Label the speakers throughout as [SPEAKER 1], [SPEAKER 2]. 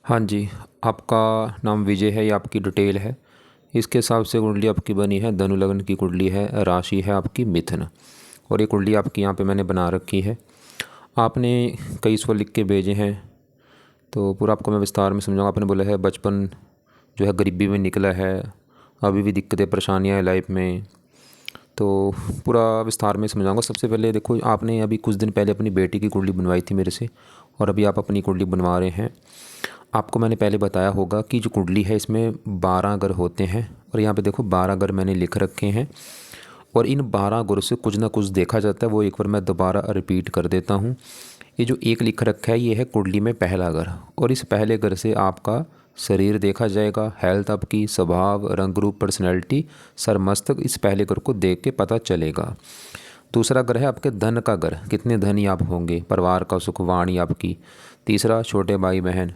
[SPEAKER 1] हाँ जी, आपका नाम विजय है, ये आपकी डिटेल है। इसके हिसाब से कुंडली आपकी बनी है, धनु लग्न की कुंडली है, राशि है आपकी मिथुन। और ये कुंडली आपकी यहाँ पे मैंने बना रखी है। आपने कई स्वर लिख के भेजे हैं, तो पूरा आपको मैं विस्तार में समझाऊंगा। आपने बोला है बचपन जो है गरीबी में निकला है, अभी भी दिक्कतें परेशानियाँ हैं लाइफ में, तो पूरा विस्तार में समझाऊंगा। सबसे पहले देखो, आपने अभी कुछ दिन पहले अपनी बेटी की कुंडली बनवाई थी मेरे से, और अभी आप अपनी कुंडली बनवा रहे हैं। आपको मैंने पहले बताया होगा कि जो कुंडली है इसमें 12 घर होते हैं, और यहाँ पे देखो 12 घर मैंने लिख रखे हैं, और इन 12 घरों से कुछ ना कुछ देखा जाता है। वो एक बार मैं दोबारा रिपीट कर देता हूँ। ये जो एक लिख रखा है ये है कुंडली में पहला घर, और इस पहले घर से आपका शरीर देखा जाएगा, हेल्थ आपकी, स्वभाव, रंग रूप, पर्सनैलिटी, सर मस्तक, इस पहले घर को देख के पता चलेगा। दूसरा घर है आपके धन का घर, कितने धनी आप होंगे, परिवार का सुख, वाणी आपकी। तीसरा छोटे भाई बहन।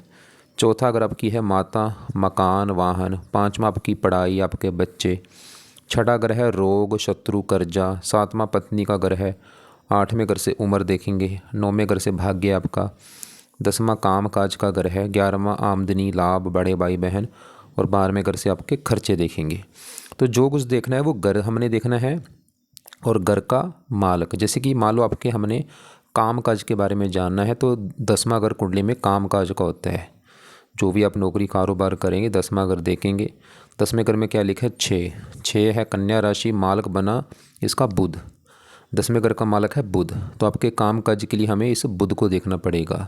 [SPEAKER 1] चौथा घर आपकी है माता, मकान, वाहन। पांचवा आपकी पढ़ाई, आपके बच्चे। छठा घर है रोग, शत्रु, कर्जा। सातवां पत्नी का घर है। आठवें घर से उम्र देखेंगे। नौवें घर से भाग्य आपका। 10वां काम काज का घर है। 11वां आमदनी, लाभ, बड़े भाई बहन। और 12वें घर से आपके खर्चे देखेंगे। तो जो कुछ देखना है वो घर हमने देखना है, और घर का मालक। जैसे कि मान लो आपके हमने काम काज के बारे में जानना है, तो 10वां घर कुंडली में काम काज का होता है। जो भी आप नौकरी कारोबार करेंगे 10वां घर देखेंगे। 10वें घर में क्या लिखा है? 6। 6 है कन्या राशि, मालक बना इसका बुध। 10वें घर का मालक है बुध, तो आपके काम काज के लिए हमें इस बुध को देखना पड़ेगा।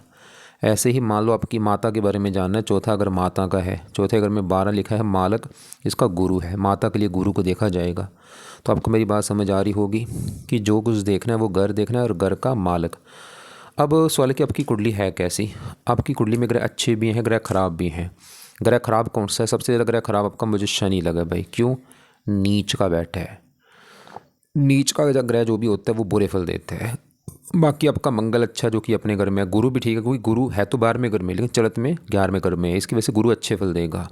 [SPEAKER 1] ऐसे ही मान लो आपकी माता के बारे में जानना है, चौथा घर माता का है। चौथे घर में 12 लिखा है, मालक इसका गुरु है, माता के लिए गुरु को देखा जाएगा। तो आपको मेरी बात समझ आ रही होगी कि जो कुछ देखना है वो घर देखना है, और घर का मालक। अब सवाल है कि आपकी कुंडली है कैसी। आपकी कुंडली में ग्रह अच्छे भी हैं, ग्रह खराब भी हैं। ग्रह खराब कौन सा है? सबसे ज़्यादा ग्रह खराब आपका मुझे शनि लगा भाई। क्यों? नीच का बैठा है। नीच का ग्रह जो भी होता है वो बुरे फल देते हैं। बाकी आपका मंगल अच्छा, जो कि अपने घर में है। गुरु भी ठीक है, क्योंकि गुरु है तो 12वें घर में, लेकिन चलत में 11वें घर में है, इसकी वजह से गुरु अच्छे फल देगा।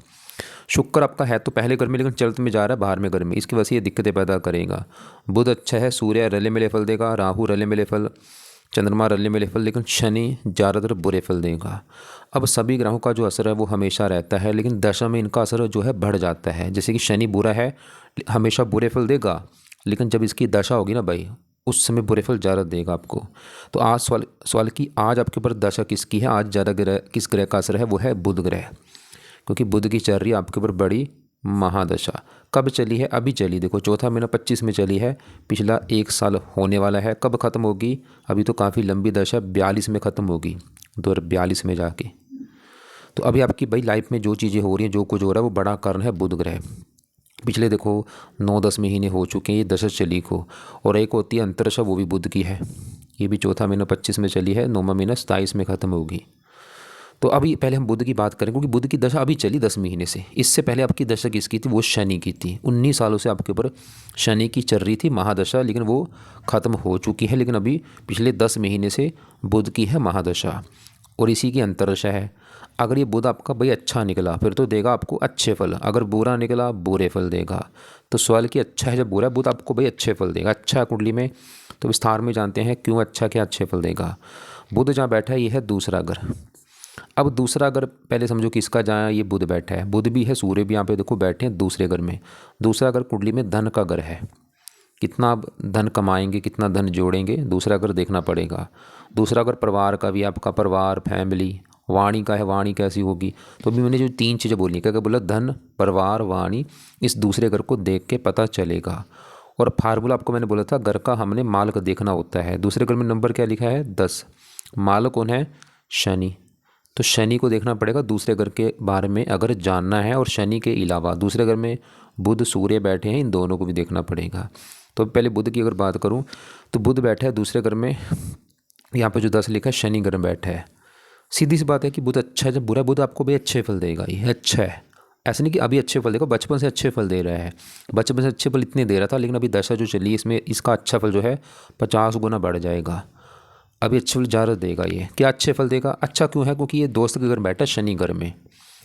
[SPEAKER 1] शुक्र आपका है तो पहले घर में, लेकिन चलत में जा रहा है 12वें घर में, इसकी वजह से ये दिक्कतें पैदा करेगा। बुध अच्छा है, सूर्य रले मिले फल देगा, राहु रले मिले फल, चंद्रमा रले मिले फल, लेकिन शनि ज़्यादातर बुरे फल देगा। अब सभी ग्रहों का जो असर है वो हमेशा रहता है, लेकिन दशा में इनका असर जो है बढ़ जाता है। जैसे कि शनि बुरा है, हमेशा बुरे फल देगा, लेकिन जब इसकी दशा होगी ना भाई, उस समय बुरे फल ज़्यादा देगा आपको। तो आज सवाल कि आज आपके ऊपर दशा किसकी है, आज ज़्यादा ग्रह किस ग्रह का असर है? वो है बुध ग्रह, क्योंकि बुध की चल रही है आपके ऊपर बड़ी महादशा। कब चली है? अभी चली, देखो चौथा महीना 25 में चली है, पिछला 1 साल होने वाला है। कब ख़त्म होगी? अभी तो काफ़ी लंबी दशा, 42 में ख़त्म होगी, 2042 में जाके। तो अभी आपकी भाई लाइफ में जो चीज़ें हो रही हैं, जो कुछ हो रहा है, वो बड़ा कारण है बुध ग्रह। पिछले देखो 9-10 महीने हो चुके हैं ये दशा चली को। और एक होती है अंतरदशा, वो भी बुध की है। ये भी चौथा महीना 25 में चली है, 9वां महीना 27 में ख़त्म होगी। तो अभी पहले हम बुध की बात करें, क्योंकि बुध की दशा अभी चली 10 महीने से। इससे पहले आपकी दशा किसकी थी? वो शनि की थी। 19 सालों से आपके ऊपर शनि की चल रही थी महादशा, लेकिन वो ख़त्म हो चुकी है। लेकिन अभी पिछले 10 महीने से बुध की है महादशा, और इसी की अंतरदशा है। अगर ये बुध आपका भाई अच्छा निकला फिर तो देगा आपको अच्छे फल, अगर बुरा निकला बुरे फल देगा। तो सवाल कि अच्छा है जब बुरा, बुध आपको भाई अच्छे फल देगा। अच्छा कुंडली में तो विस्तार में जानते हैं क्यों अच्छा, क्या अच्छे फल देगा। बुध जहाँ बैठा है ये है दूसरा घर। अब दूसरा घर पहले समझो किसका, जहाँ ये बुध बैठा है, बुध भी है, सूर्य भी यहाँ पे देखो बैठे हैं दूसरे घर में। दूसरा घर कुंडली में धन का घर है। कितना आप धन कमाएंगे, कितना धन जोड़ेंगे, दूसरा घर देखना पड़ेगा। दूसरा घर परिवार का भी, आपका परिवार, फैमिली। वाणी का है, वाणी कैसी होगी? तो अभी मैंने जो 3 चीज़ें बोली, क्या क्या बोला? धन, परिवार, वाणी। इस दूसरे घर को देख के पता चलेगा। और फार्मूला आपको मैंने बोला था, घर का हमने मालक देखना होता है। दूसरे घर में नंबर क्या लिखा है? 10। मालक कौन है? शनि। तो शनि को देखना पड़ेगा दूसरे घर के बारे में अगर जानना है, और शनि के अलावा दूसरे घर में बुध, सूर्य बैठे हैं, इन दोनों को भी देखना पड़ेगा। तो पहले बुध की अगर बात करूं, तो बुध बैठा है दूसरे घर में, यहाँ पे जो 10 लिखा है शनि घर में बैठा है। सीधी सी बात है कि बुध अच्छा है, जब बुरा बुध आपको भी अच्छे फल देगा, ये अच्छा है। ऐसा नहीं कि अभी अच्छे फल देगा, बचपन से अच्छे फल दे रहा है। बचपन से अच्छे फल इतने दे रहा था, लेकिन अभी दशा जो चली इसमें इसका अच्छा फल जो है 50 गुना बढ़ जाएगा। अभी अच्छे फल ज़्यादा देगा। ये क्या अच्छे फल देगा? अच्छा क्यों है? क्योंकि ये दोस्त के घर बैठा है शनि घर में,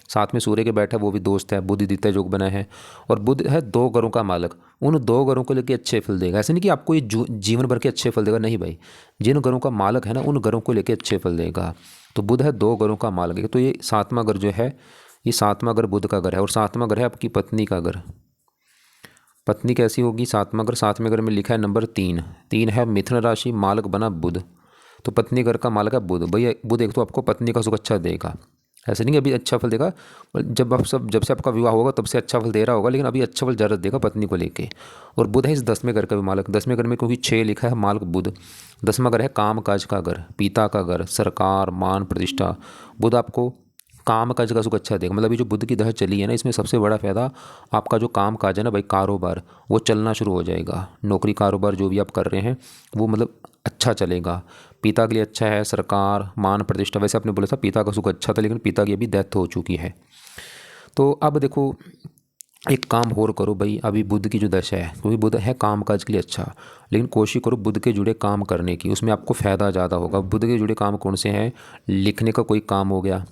[SPEAKER 1] साथ में सूर्य के बैठा है, वो भी दोस्त है, बुध द्वितीय योग बना है। और बुध है 2 घरों का मालक, उन 2 घरों को लेकर अच्छे फल देगा। ऐसा नहीं कि आपको ये जीवन भर के अच्छे फल देगा, नहीं भाई। जिन घरों का मालक है ना, उन घरों को लेकर अच्छे फल देगा। तो बुध है 2 घरों का मालिक। तो ये 7वां घर जो है, ये 7वां घर बुध का घर है और 7वां घर है आपकी पत्नी का घर। पत्नी कैसी होगी? 7वां घर, 7वें घर में लिखा है नंबर 3। 3 है मिथुन राशि, मालिक बना बुध। तो पत्नी घर का मालिक है बुध। भैया बुध एक तो आपको पत्नी का सुख अच्छा देगा, ऐसे नहीं अभी अच्छा फल देगा, जब से आपका विवाह होगा तब से अच्छा फल दे रहा होगा, लेकिन अभी अच्छा फल ज़्यादा देगा पत्नी को लेके। और बुध है इस 10वें घर का भी मालिक। 10वें घर में क्योंकि 6 लिखा है, मालिक बुध। 10वां घर है काम काज का घर, पिता का घर, सरकार, मान प्रतिष्ठा। बुध आपको काम काज का सुख अच्छा देगा। मतलब ये जो बुध की दशा चली है ना, इसमें सबसे बड़ा फायदा आपका जो काम काज है ना भाई, कारोबार, वो चलना शुरू हो जाएगा। नौकरी कारोबार जो भी आप कर रहे हैं वो मतलब अच्छा चलेगा। पिता के लिए अच्छा है, सरकार, मान प्रतिष्ठा। वैसे आपने बोला था पिता का सुख अच्छा था, लेकिन पिता की अभी डेथ हो चुकी है। तो अब देखो एक काम और करो भाई, अभी बुध की जो दशा है, क्योंकि बुध है काम काज के लिए अच्छा, लेकिन कोशिश करो बुध के जुड़े काम करने की, उसमें आपको फ़ायदा ज़्यादा होगा। बुध के जुड़े काम कौन से हैं? लिखने का कोई काम हो गया,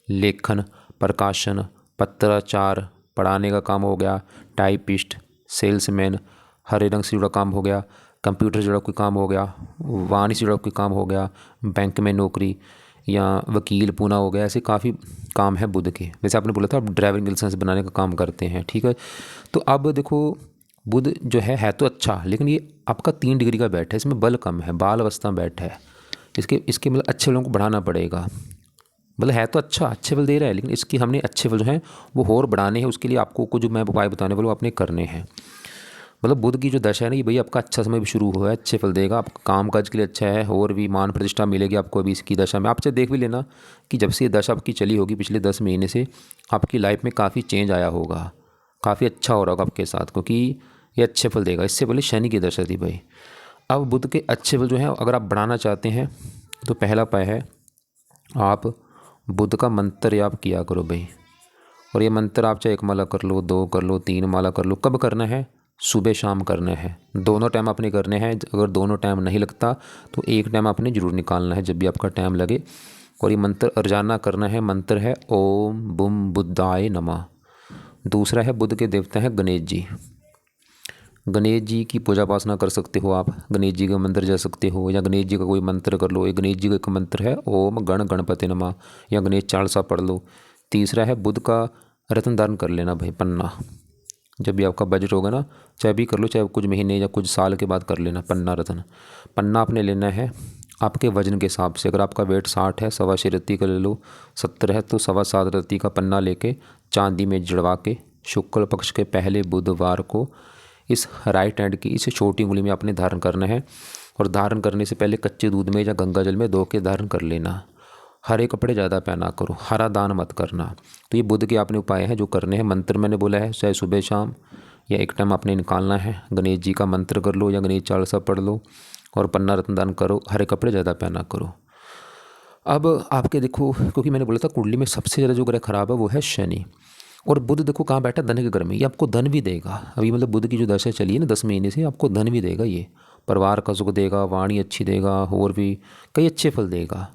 [SPEAKER 1] लेखन, प्रकाशन, पत्राचार, पढ़ाने का काम हो गया, टाइपिस्ट, सेल्समैन, हरे रंग से जुड़ा काम हो गया, कंप्यूटर से जुड़ा कोई काम हो गया, वाणी से जुड़ा कोई काम हो गया, बैंक में नौकरी या वकील पूना हो गया। ऐसे काफ़ी काम है बुध के। वैसे आपने बोला था आप ड्राइविंग लाइसेंस बनाने का काम करते हैं, ठीक है। तो अब देखो बुध जो है तो अच्छा, लेकिन ये आपका 3 डिग्री का बैठ है, इसमें बल कम है, बाल अवस्था में बैठ है। इसके मतलब अच्छे फलों को बढ़ाना पड़ेगा। मतलब है तो अच्छा, अच्छे फल दे रहा है, लेकिन इसकी हमने अच्छे फल जो हैं वो और बढ़ाने हैं। उसके लिए आपको कुछ जो मैं उपाय बताने वाला हूँ अपने करने हैं। मतलब बुध की जो दशा है ना, ये भाई आपका अच्छा समय भी शुरू हुआ है, अच्छे फल देगा, आपका काम काज के लिए अच्छा है, और भी मान प्रतिष्ठा मिलेगी आपको अभी इसकी दशा में। आप चाहे देख भी लेना कि जब से ये दशा आपकी चली होगी पिछले 10 महीने से, आपकी लाइफ में काफ़ी चेंज आया होगा, काफ़ी अच्छा हो रहा होगा आपके साथ, क्योंकि ये अच्छे फल देगा। इससे पहले शनि की दशा थी भाई। अब बुध के अच्छे फल जो हैं अगर आप बढ़ाना चाहते हैं तो पहला उपाय है आप बुध का मंत्र याप किया करो भाई। और ये मंत्र आप चाहे 1 माला कर लो, 2 कर लो, 3 माला कर लो। कब करना है? सुबह शाम करना है, दोनों टाइम आपने करने हैं। अगर दोनों टाइम नहीं लगता तो एक टाइम आपने ज़रूर निकालना है जब भी आपका टाइम लगे। और ये मंत्र रोजाना करना है। मंत्र है ओम बुम बुद्धाय नमः। दूसरा है बुध के देवता हैं गणेश जी। गणेश जी की पूजा उपासना कर सकते हो आप, गणेश जी का मंदिर जा सकते हो, या गणेश जी का कोई मंत्र कर लो। ये गणेश जी का एक मंत्र है ओम गण गणपति नमः, या गणेश चालीसा पढ़ लो। तीसरा है बुध का रत्न दान कर लेना भाई, पन्ना। जब भी आपका बजट होगा ना, चाहे भी कर लो, चाहे कुछ महीने या कुछ साल के बाद कर लेना पन्ना रत्न। पन्ना आपने लेना है आपके वजन के हिसाब से। अगर आपका वेट 60 है, 7.25 रत्ती का ले लो। 70 है तो 7.25 रत्ती का पन्ना लेके चांदी में जड़वा के शुक्ल पक्ष के पहले बुधवार को इस राइट हैंड की इस छोटी उंगली में आपने धारण करना है। और धारण करने से पहले कच्चे दूध में या गंगा जल में धो के धारण कर लेना। हरे कपड़े ज़्यादा पहना करो, हरा दान मत करना। तो ये बुध के आपने उपाय हैं जो करने हैं। मंत्र मैंने बोला है, चाहे सुबह शाम या एक टाइम आपने निकालना है। गणेश जी का मंत्र कर लो या गणेश चालीसा पढ़ लो, और पन्ना रत्न दान करो, हरे कपड़े ज़्यादा पहना करो। अब आपके देखो, क्योंकि मैंने बोला था कुंडली में सबसे ज़्यादा जो ग्रह खराब है वो है शनि। और बुध देखो कहाँ बैठा, धन के घर में। ये आपको धन भी देगा अभी, मतलब बुध की जो दशा चली है ना 10 महीने से, आपको धन भी देगा। ये परिवार का सुख देगा, वाणी अच्छी देगा, और भी कई अच्छे फल देगा।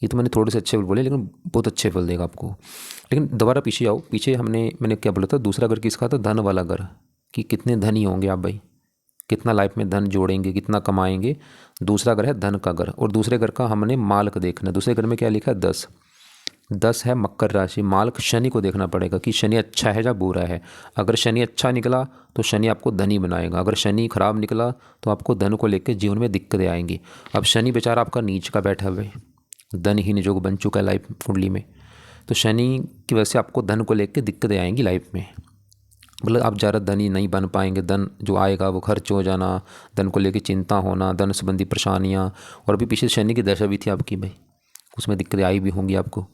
[SPEAKER 1] ये तो मैंने थोड़े से अच्छे फल बोले, लेकिन बहुत अच्छे फल देगा आपको। लेकिन दोबारा पीछे आओ, पीछे मैंने क्या बोला था, दूसरा घर किसका था? धन वाला घर। कि कितने धनी होंगे आप भाई, कितना लाइफ में धन जोड़ेंगे, कितना कमाएंगे। दूसरा घर है धन का घर। और दूसरे घर का हमने मालक देखना। दूसरे घर में क्या लिखा है? 10। 10 है मकर राशि। मालक शनि को देखना पड़ेगा कि शनि अच्छा है या बुरा है। अगर शनि अच्छा निकला तो शनि आपको धनी बनाएगा, अगर शनि खराब निकला तो आपको धन को लेकर जीवन में दिक्कतें आएंगी। अब शनि बेचारा आपका नीच का बैठा हुआ है, धनहीन जो बन चुका है लाइफ कुंडली में। तो शनि की वजह से आपको धन को लेकर दिक्कतें आएंगी लाइफ में। मतलब आप ज़्यादा धनी नहीं बन पाएंगे, धन जो आएगा वो खर्च हो जाना, धन को लेकर चिंता होना, धन संबंधी परेशानियाँ। और अभी पीछे शनि की दशा भी थी आपकी भाई, उसमें दिक्कतें आई भी होंगी आपको।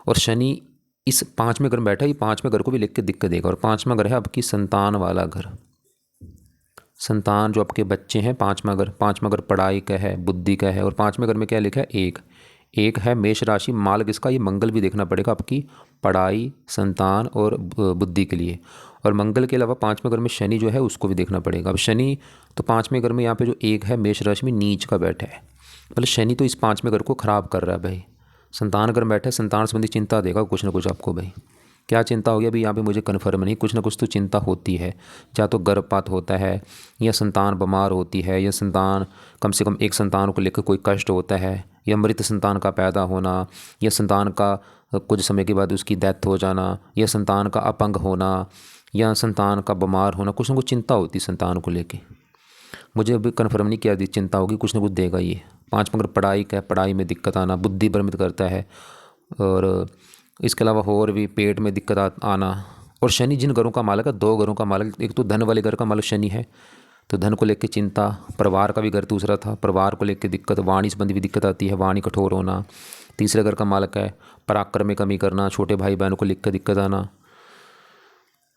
[SPEAKER 1] और शनि इस 5वें घर में बैठा है, ये 5वें घर को भी लेकर के दिक्कत देगा। और 5वां घर है आपकी संतान वाला घर। संतान जो आपके बच्चे हैं, 5वां घर पढ़ाई का है, बुद्धि का है। और 5वें घर में क्या लिखा है? एक है मेष राशि। मालक इसका ये मंगल भी देखना पड़ेगा आपकी पढ़ाई, संतान और बुद्धि के लिए। और मंगल के अलावा 5वें घर में शनि जो है उसको भी देखना पड़ेगा। अब शनि तो 5वें घर में यहाँ पे जो एक है मेष राशि में नीच का बैठा है, मतलब शनि तो इस 5वें घर को खराब कर रहा है भाई। संतान घर में बैठा है, संतान संबंधी चिंता देगा कुछ ना कुछ आपको भाई। क्या चिंता होगी अभी यहाँ पे मुझे कन्फर्म नहीं, कुछ ना कुछ तो चिंता होती है। या तो गर्भपात होता है, या संतान बीमार होती है, या संतान कम से कम एक संतान को लेकर कोई कष्ट होता है, या मृत संतान का पैदा होना, या संतान का कुछ समय के बाद उसकी डेथ हो जाना, या संतान का अपंग होना, या संतान का बीमार होना, कुछ ना कुछ चिंता होती संतान को लेके। मुझे अभी कन्फर्म नहीं किया दी चिंता होगी, कुछ ना कुछ देगा ये। 5 मगर पढ़ाई का, पढ़ाई में दिक्कत आना, बुद्धि भ्रमित करता है, और इसके अलावा और भी पेट में दिक्कत आना। और शनि जिन घरों का मालिक है, 2 घरों का मालिक, एक तो धन वाले घर का मालिक शनि है, तो धन को लेकर चिंता। परिवार का भी घर दूसरा था, परिवार को लेकर दिक्कत, वाणी संबंधी भी दिक्कत आती है, वाणी कठोर होना। तीसरे घर का मालिक है पराक्रम में कमी करना, छोटे भाई बहनों को लेकर दिक्कत आना।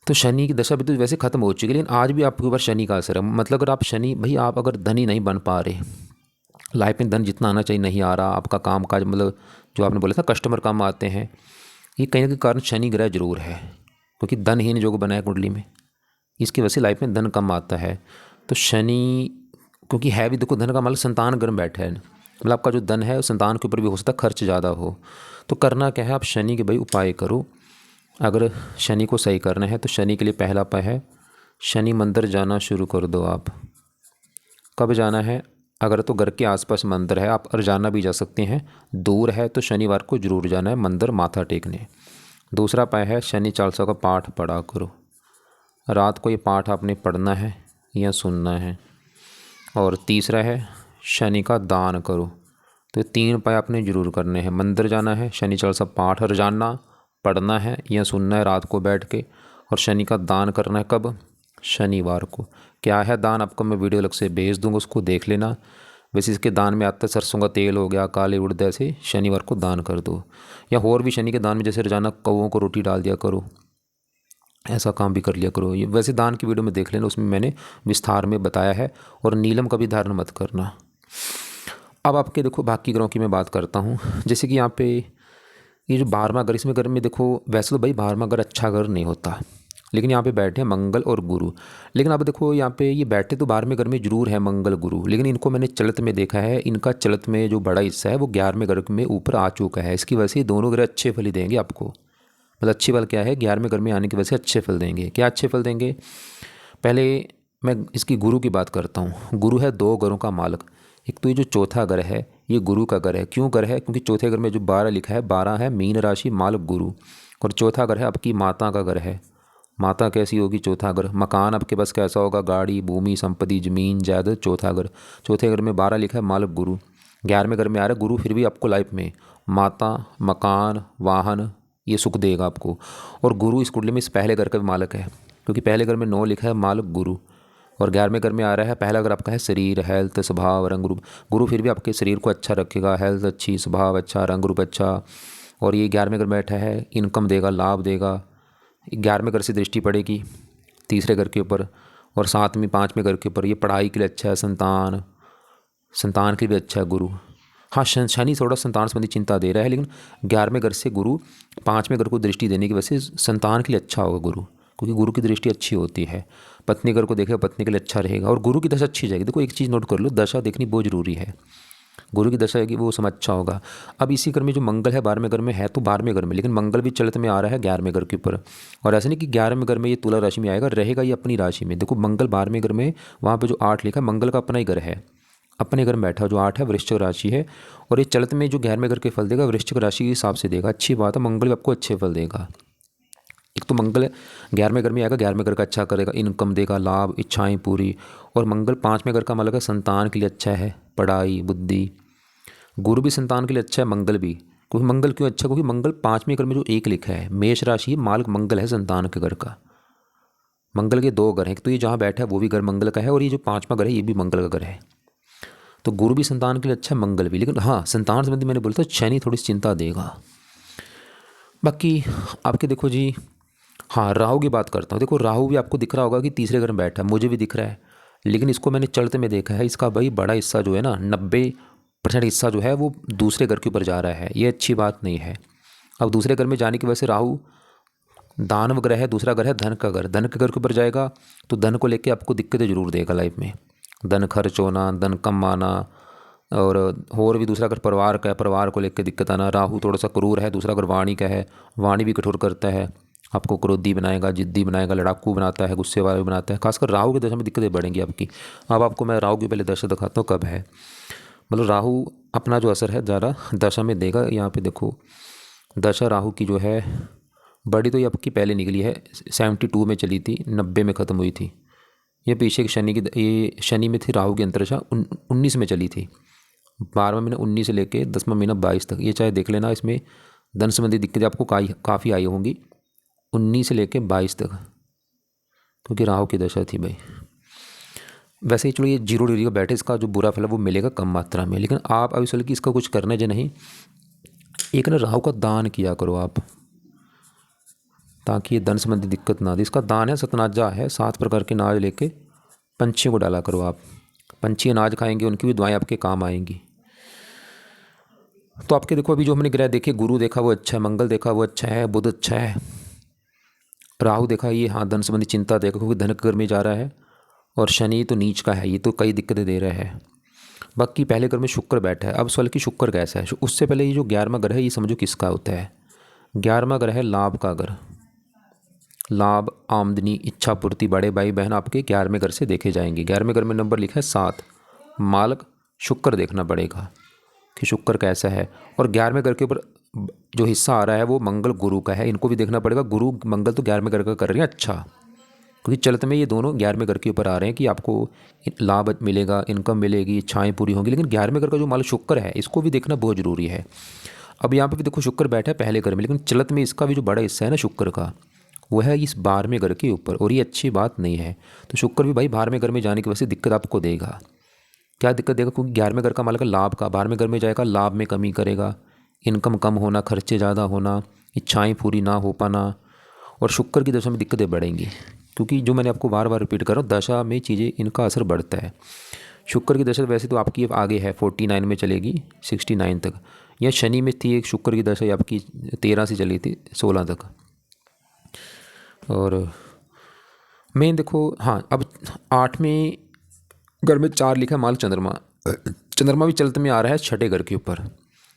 [SPEAKER 1] तो शनि की दशा भी तो वैसे ख़त्म हो चुकी है, लेकिन आज भी आपके ऊपर शनि का असर है। मतलब अगर आप शनि, भाई आप अगर धनी नहीं बन पा रहे, लाइफ में धन जितना आना चाहिए नहीं आ रहा, आपका काम काज, मतलब जो आपने बोला था कस्टमर कम आते हैं, ये कहीं ना कहीं कारण शनि ग्रह जरूर है, क्योंकि धनहीन योग बनाया कुंडली में, इसकी वजह से लाइफ में धन कम आता है। तो शनि क्योंकि है भी, देखो धन का मतलब संतान घर में बैठा है, मतलब आपका जो धन है संतान के ऊपर भी हो सकता है खर्च ज़्यादा हो। तो करना क्या है, आप शनि के भाई उपाय करो। अगर शनि को सही करना है तो शनि के लिए पहला उपाय है, शनि मंदिर जाना शुरू कर दो आप। कब जाना है, अगर तो घर के आसपास मंदिर है आप रोजाना भी जा सकते हैं, दूर है तो शनिवार को जरूर जाना है मंदिर माथा टेकने। दूसरा उपाय है, शनि चालीसा का पाठ पढ़ा करो, रात को ये पाठ आपने पढ़ना है या सुनना है। और तीसरा है, शनि का दान करो। तो 3 उपाय आपने जरूर करने हैं, मंदिर जाना है, शनि चालीसा पाठ रोजाना पढ़ना है या सुनना है रात को बैठ के, और शनि का दान करना है कब, शनिवार को। क्या है दान, आपको मैं वीडियो अलग से भेज दूंगा, उसको देख लेना। वैसे इसके दान में आता है सरसों का तेल हो गया, काले उड़द, ऐसे शनिवार को दान कर दो। या और भी शनि के दान में जैसे रोजाना कौवों को रोटी डाल दिया करो, ऐसा काम भी कर लिया करो। ये वैसे दान की वीडियो में देख लेना, उसमें मैंने विस्तार में बताया है। और नीलम का भी धारण मत करना। अब आपके देखो बाकी ग्रहों की मैं बात करता हूँ, जैसे कि यहाँ पे ये जो 12वां घर, इसमें घर में देखो वैसे तो भाई 12वां घर अच्छा घर नहीं होता, लेकिन यहाँ पे बैठे हैं मंगल और गुरु। लेकिन अब देखो यहाँ पे ये बैठे तो 12वें घर में जरूर है मंगल गुरु, लेकिन इनको मैंने चलत में देखा है, इनका चलत में जो बड़ा हिस्सा है वो 11वें घर में ऊपर आ चुका है। इसकी वजह से दोनों ग्रह अच्छे फल ही देंगे आपको। मतलब अच्छी फल क्या है, 11वें घर में आने की वजह से अच्छे फल देंगे। क्या अच्छे फल देंगे, पहले मैं इसकी गुरु की बात करता हूँ। गुरु है 2 घरों का मालिक। एक तो ये जो चौथा घर है ये गुरु का घर है। क्यों घर है, क्योंकि चौथे घर में जो 12 लिखा है, 12 है मीन राशि मालिक गुरु, और चौथा घर है आपकी माता का घर है। माता कैसी होगी, चौथा घर। मकान आपके पास कैसा होगा, गाड़ी भूमि संपत्ति जमीन जायदाद, चौथा घर। चौथे घर में 12 लिखा है मालिक गुरु, 11वें घर में आ रहा है गुरु, फिर भी आपको लाइफ में माता मकान वाहन ये सुख देगा आपको। और गुरु इस कुंडली में इस पहले घर का भी मालिक है, क्योंकि पहले घर में 9 लिखा है मालिक गुरु, और 11वें घर में आ रहा है। पहला घर आपका है शरीर हेल्थ स्वभाव रंग रूप, गुरु फिर भी आपके शरीर को अच्छा रखेगा, हेल्थ अच्छी, स्वभाव अच्छा, रंग रूप अच्छा। और ये 11वें घर में बैठा है, इनकम देगा, लाभ देगा। 11वें घर से दृष्टि पड़ेगी तीसरे घर के ऊपर, और 7वीं 5वें घर के ऊपर। ये पढ़ाई के लिए अच्छा है, संतान के लिए भी अच्छा है गुरु। हाँ शनि थोड़ा संतान संबंधी चिंता दे रहा है, लेकिन 11वें घर से गुरु 5वें घर को दृष्टि देने की वजह से संतान के लिए अच्छा होगा गुरु, क्योंकि गुरु की दृष्टि अच्छी होती है। पत्नी घर को देखेगा, पत्नी के लिए अच्छा रहेगा, और गुरु की दशा अच्छी जाएगी। देखो एक चीज़ नोट कर लो, दशा देखनी बहुत जरूरी है। गुरु की दशा है कि वो समय अच्छा होगा। अब इसी घर में जो मंगल है 12वें घर में है, तो 12वें घर में, लेकिन मंगल भी चलत में आ रहा है 11वें घर के ऊपर। और ऐसा नहीं कि 11वें घर में ये तुला राशि में आएगा, रहेगा ये अपनी राशि में। देखो मंगल 12वें घर में, वहाँ पे जो 8 लिखा है मंगल का अपना ही घर है, अपने घर में बैठा जो 8 है वृश्चिक राशि है। और ये चलत में जो 11वें घर के फल देगा वृश्चिक राशि के हिसाब से देगा। अच्छी बात है, मंगल भी आपको अच्छे फल देगा। एक तो मंगल 11वें घर में आएगा, 11वें घर का अच्छा करेगा, इनकम देगा, लाभ इच्छाएं पूरी। और मंगल 5वें घर का मतलब है संतान के लिए अच्छा है, पढ़ाई बुद्धि। गुरु भी संतान के लिए अच्छा है, मंगल भी। क्योंकि मंगल क्यों अच्छा, क्योंकि मंगल 5वें घर में जो 1 लिखा है मेष राशि, मालिक मंगल है संतान के घर का। मंगल के 2 घर हैं, तो ये जहाँ बैठा है वो भी घर मंगल का है, और ये जो 5वां घर है ये भी मंगल का घर है। तो गुरु भी संतान के लिए अच्छा है, मंगल भी। लेकिन हाँ संतान संबंधी मैंने बोला था शनि थोड़ी चिंता देगा। बाकी आपके देखो जी, हाँ राहु की बात करता हूँ। देखो राहु भी आपको दिख रहा होगा कि तीसरे घर में बैठा है, मुझे भी दिख रहा है, लेकिन इसको मैंने चलते में देखा है। इसका भाई बड़ा हिस्सा जो है ना, 90% हिस्सा जो है वो दूसरे घर के ऊपर जा रहा है। ये अच्छी बात नहीं है। अब दूसरे घर में जाने की वजह से राहु दानव ग्रह है, दूसरा घर है धन का घर, धन के घर के ऊपर जाएगा तो धन को लेके आपको दिक्कतें जरूर देगा लाइफ में। धन खर्च होना, धन कम आना, और भी दूसरा घर परिवार का है, परिवार को लेकर दिक्कत आना। राहु थोड़ा सा क्रूर है, दूसरा घर वाणी का है, वाणी भी कठोर करता है, आपको क्रोधी बनाएगा, जिद्दी बनाएगा, लड़ाकू बनाता है, गुस्से वाला भी बनाता है। खासकर राहु की दशा में दिक्कतें बढ़ेंगी आपकी। अब आपको मैं राहु की पहले दशा दिखाता हूँ कब है। मतलब राहु अपना जो असर है ज़्यादा दशा में देगा। यहाँ पे देखो दशा राहु की जो है बड़ी तो ये आपकी पहले निकली है, 72 में चली थी, 90 में ख़त्म हुई थी। ये पीछे शनि की, ये शनि में थी राहु की अंतरदशा 19 में चली थी, 12वां महीना 19 से लेके 10वां महीना 22 तक। ये चाहे देख लेना, इसमें धन संबंधी दिक्कतें आपको काफ़ी आई होंगी 19 से लेके 22 तक, क्योंकि राहु की दशा थी भाई। वैसे ही चलो ये 0 डिग्री का बैठे, इसका जो बुरा फल है वो मिलेगा कम मात्रा में, लेकिन आप अभी चल कि इसका कुछ करने जो नहीं, एक ना राहु का दान किया करो आप, ताकि ये धन संबंधी दिक्कत ना दे। इसका दान है सतनाजा है, 7 प्रकार के अनाज लेके पंछियों को डाला करो आप। पंछी अनाज खाएंगे, उनकी भी दुआएं आपके काम आएंगी। तो आपके देखो अभी जो हमने ग्रह देखे, गुरु देखा वो अच्छा है, मंगल देखा वो अच्छा है, बुध अच्छा है, राहु देखा ये हाँ धन संबंधी चिंता देखा क्योंकि धन के घर में जा रहा है, और शनि तो नीच का है, ये तो कई दिक्कतें दे रहा है। बाकी पहले घर में शुक्र बैठा है। अब सवाल कि शुक्र कैसा है, उससे पहले ये जो 11वां ग्रह है ये समझो किसका होता है। 11वां ग्रह है लाभ का ग्रह, लाभ, आमदनी, इच्छा पूर्ति, बड़े भाई बहन आपके 11वें घर से देखे जाएंगे। 11वें घर में नंबर लिखा है 7, मालक शुक्र देखना पड़ेगा कि शुक्र कैसा है। और 11वें घर के ऊपर जो हिस्सा आ रहा है वो मंगल गुरु का है, इनको भी देखना पड़ेगा। गुरु मंगल तो 11वें घर का कर रहे हैं अच्छा, क्योंकि चलते में ये दोनों 11वें घर के ऊपर आ रहे हैं कि आपको लाभ मिलेगा, इनकम मिलेगी, इच्छाएँ पूरी होंगी। लेकिन 11वें घर का जो मालक शुक्र है इसको भी देखना बहुत ज़रूरी है। अब यहाँ पे भी देखो शुक्र बैठा है पहले घर में, लेकिन चलत में इसका भी जो बड़ा हिस्सा है ना शुक्र का, वो है इस 12वें घर के ऊपर, और ये अच्छी बात नहीं है। तो शुक्र भी भाई 12वें घर में जाने की वजह से दिक्कत आपको देगा। क्या दिक्कत देगा, क्योंकि 11वें घर का मालक लाभ का 12वें घर में जाएगा, लाभ में कमी करेगा, इनकम कम होना, खर्चे ज़्यादा होना, इच्छाएं पूरी ना हो पाना, और शुक्र की दशा में दिक्कतें बढ़ेंगी। क्योंकि जो मैंने आपको बार बार रिपीट कर रहा हूँ, दशा में चीज़ें इनका असर बढ़ता है। शुक्र की दशा वैसे तो आपकी अब आगे है, 49 में चलेगी 69 तक। या शनि में थी एक शुक्र की दशा आपकी 13 से चली थी 16 तक। और मेन देखो हाँ, अब 8वें घर में 4 लिखा है माल चंद्रमा, चंद्रमा भी चलते में आ रहा है 6ठे घर के ऊपर।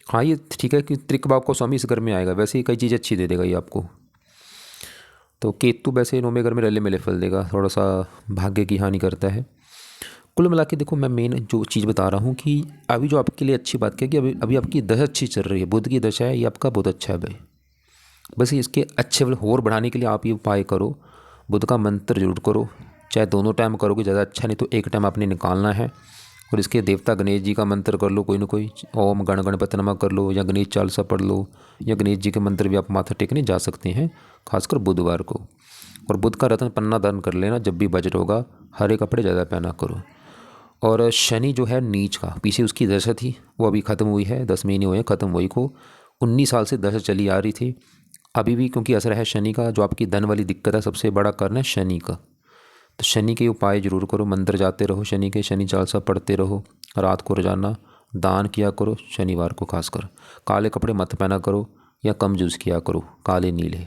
[SPEAKER 1] हाँ ये ठीक है कि त्रिकबाव को स्वामी इस घर में आएगा, वैसे ही कई चीज़ें अच्छी दे देगा ये आपको। तो केतु वैसे 9वें घर में रले मिले फल देगा, थोड़ा सा भाग्य की हानि करता है। कुल मिला के देखो मैं मेन जो चीज़ बता रहा हूँ कि अभी जो आपके लिए अच्छी बात क्या है कि अभी आपकी दशा अच्छी चल रही है, बुध की दशा है, ये आपका बहुत अच्छा है भाई। बस इसके अच्छे और बढ़ाने के लिए आप ये उपाय करो, बुध का मंत्र जरूर करो, चाहे दोनों टाइम करोगे ज़्यादा अच्छा, नहीं तो एक टाइम आपने निकालना है। और इसके देवता गणेश जी का मंत्र कर लो, कोई ना कोई ओम गण गणपति नमः कर लो, या गणेश चालीसा पढ़ लो, या गणेश जी के मंत्र भी आप माथा टेकने जा सकते हैं, खासकर बुधवार को। और बुध का रत्न पन्ना दान कर लेना जब भी बजट होगा, हरे कपड़े ज़्यादा पहना करो। और शनि जो है नीच का, पीछे उसकी दशा थी वो अभी ख़त्म हुई है, 10 महीने हुए ख़त्म हुई को, 19 साल से दशा चली आ रही थी। अभी भी क्योंकि असर है शनि का, जो आपकी धन वाली दिक्कत है सबसे बड़ा कारण है शनि का। तो शनि के उपाय जरूर करो, मंदिर जाते रहो शनि के, शनि चालीसा पढ़ते रहो, रात को रोजाना दान किया करो, शनिवार को खासकर काले कपड़े मत पहना करो, या कम यूज़ किया करो काले नीले।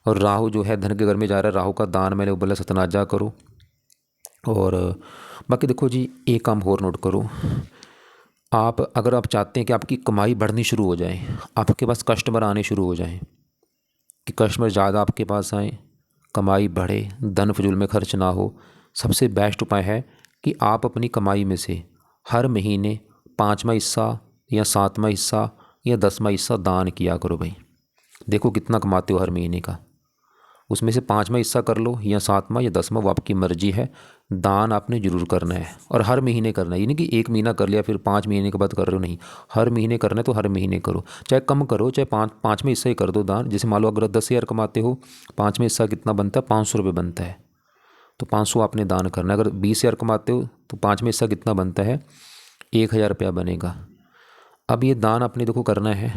[SPEAKER 1] और राहु जो है धन के घर में जा रहा है, राहु का दान मैंने बोला सतनाजा करो। और बाकी देखो जी एक काम और नोट करो, आप अगर आप चाहते हैं कि आपकी कमाई बढ़नी शुरू हो जाए, आपके पास कस्टमर आने शुरू हो जाएं, कि कस्टमर ज़्यादा आपके पास आएँ, कमाई बढ़े, धन फजूल में खर्च ना हो, सबसे बेस्ट उपाय है कि आप अपनी कमाई में से हर महीने 5वां हिस्सा या 7वां हिस्सा या 10वां हिस्सा दान किया करो भाई। देखो कितना कमाते हो हर महीने का, उसमें से 5वां हिस्सा कर लो या 7वां या 10वां, वो आपकी मर्जी है। दान आपने ज़रूर करना है, और हर महीने करना है, ये नहीं कि एक महीना कर लिया फिर 5 महीने के बाद कर रहे हो, नहीं, हर महीने करना है तो हर महीने करो, चाहे कम करो, चाहे पाँचवें हिस्सा ही कर दो दान। जैसे मान लो अगर 10,000 कमाते हो, 5वें हिस्सा कितना बनता है, 500 रुपये बनता है, तो 500 आपने दान करना है। अगर 20,000 कमाते हो तो 5वें हिस्सा कितना बनता है, 1,000 रुपया बनेगा। अब ये दान आपने देखो करना है,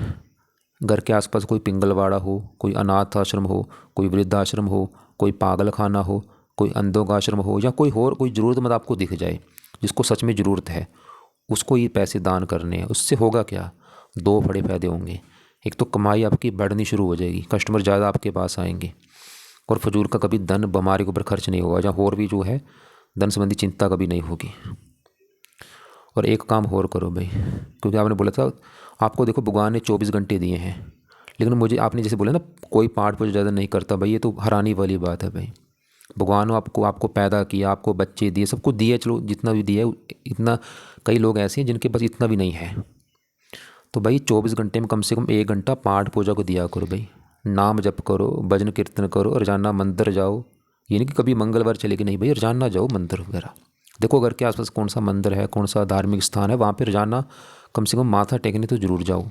[SPEAKER 1] घर के आसपास कोई पिंगलवाड़ा हो, कोई अनाथ आश्रम हो, कोई वृद्धाश्रम हो, कोई पागल खाना हो, कोई अंधों का आश्रम हो, या कोई और कोई ज़रूरतमंद आपको दिख जाए जिसको सच में ज़रूरत है, उसको ये पैसे दान करने हैं। उससे होगा क्या, 2 बड़े फायदे होंगे। एक तो कमाई आपकी बढ़नी शुरू हो जाएगी, कस्टमर ज़्यादा आपके पास आएंगे, और फजूल का कभी धन बीमारी के ऊपर खर्च नहीं होगा, या और भी जो है धन संबंधी चिंता कभी नहीं होगी। और एक काम और करो भाई, क्योंकि आपने बोला था आपको देखो भगवान ने 24 घंटे दिए हैं, लेकिन मुझे आपने जैसे बोला ना कोई पाठ पूजा ज़्यादा नहीं करता भाई, ये तो हैरानी वाली बात है भाई। भगवान ने आपको आपको पैदा किया, आपको बच्चे दिए, सब कुछ दिए, चलो जितना भी दिया है इतना। कई लोग ऐसे हैं जिनके पास इतना भी नहीं है। तो भाई 24 घंटे में कम से कम 1 घंटा पाठ पूजा को दिया करो भाई। नाम जप करो, भजन कीर्तन करो, रोजाना मंदिर जाओ। ये नहीं कि कभी मंगलवार चले कि नहीं भाई, रोजाना जाओ मंदिर वगैरह। देखो घर के आसपास कौन सा मंदिर है, कौन सा धार्मिक स्थान है, वहाँ पे रोजाना कम से कम माथा टेकने तो जरूर जाओ।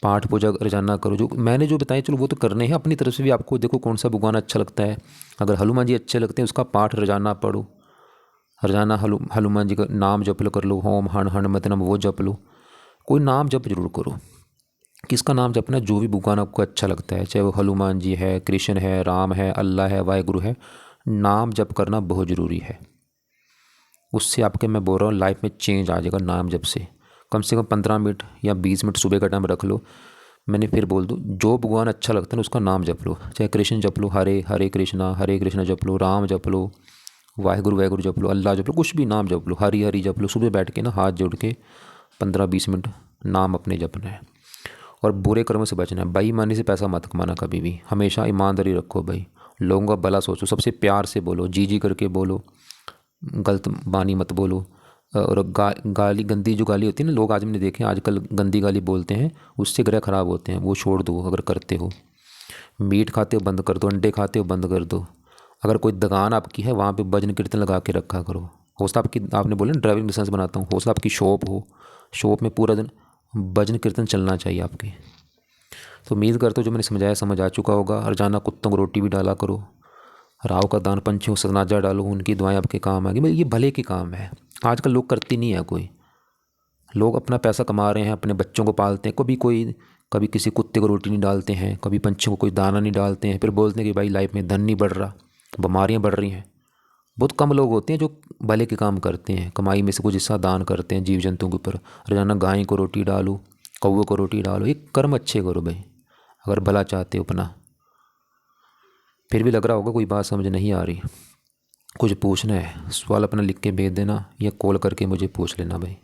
[SPEAKER 1] पाठ पूजा रोजाना करो। जो मैंने जो बताया चलो वो तो करने हैं, अपनी तरफ से भी आपको देखो कौन सा भगवान अच्छा लगता है। अगर हनुमान जी अच्छे लगते हैं उसका पाठ रोजाना पढ़ो। रोजाना हनुमान जी का नाम जप लो, कर लो होम हण हण मत नम, वो जप लो। कोई नाम जप जरूर करो। किसका नाम जपना, जो भी भगवान आपको अच्छा लगता है, चाहे वो हनुमान जी है, कृष्ण है, राम है, अल्लाह है, वाहेगुरु है। नाम जप करना बहुत ज़रूरी है। उससे आपके, मैं बोल रहा हूँ, लाइफ में चेंज आ जाएगा नाम जप से। कम से कम 15 मिनट या 20 मिनट सुबह का टाइम रख लो। मैंने फिर बोल दूँ, जो भगवान अच्छा लगता है ना उसका नाम जप लो। चाहे कृष्ण जप लो, हरे हरे कृष्णा जप लो, राम जप लो, वाहेगुरु वाहेगुरु जप लो, अल्लाह जप लो, कुछ भी नाम जप लो, हरी हरी जप लो। सुबह बैठ के ना हाथ जोड़ के 15-20 मिनट नाम अपने जपना है। और बुरे कर्मों से बचना है। बेईमानी से पैसा मत कमाना कभी भी, हमेशा ईमानदारी रखो भाई। लोगों का भला सोचो, सबसे प्यार से बोलो, जी जी करके बोलो, गलत बानी मत बोलो। और गाली, गंदी जो गाली होती है ना, लोग आज मैंने देखे आजकल गंदी गाली बोलते हैं, उससे ग्रह खराब होते हैं। वो छोड़ दो अगर करते हो। मीट खाते हो बंद कर दो, अंडे खाते हो बंद कर दो। अगर कोई दुकान आपकी है वहाँ पे भजन कीर्तन लगा के रखा करो। हो सकता आपकी, आपने बोला ना ड्राइविंग लाइसेंस बनाता हूँ, हो सकता आपकी शॉप हो, शॉप में पूरा दिन भजन कीर्तन चलना चाहिए आपके। तो उम्मीद करता हूँ जो मैंने समझाया समझ आ चुका होगा। और जाना कुत्तों को रोटी भी डाला करो, राव का दान, पंछियों को सनाजा डालो, उनकी दुआएं आपके काम आएगी। ये भले के काम है। आजकल लोग करती नहीं है कोई। लोग अपना पैसा कमा रहे हैं, अपने बच्चों को पालते हैं, कभी किसी कुत्ते को रोटी नहीं डालते हैं, कभी पंछियों को कोई दाना नहीं डालते हैं। फिर बोलते हैं कि भाई लाइफ में धन नहीं बढ़ रहा, बीमारियाँ बढ़ रही हैं। बहुत कम लोग होते हैं जो भले के काम करते हैं, कमाई में से कुछ हिस्सा दान करते हैं जीव जंतुओं के ऊपर। रोजाना गाय को रोटी डालो, कौवे को रोटी डालो, ये कर्म अच्छे करो भाई अगर भला चाहते हो अपना। फिर भी लग रहा होगा कोई बात समझ नहीं आ रही, कुछ पूछना है, सवाल अपना लिख के भेज देना या कॉल करके मुझे पूछ लेना भाई।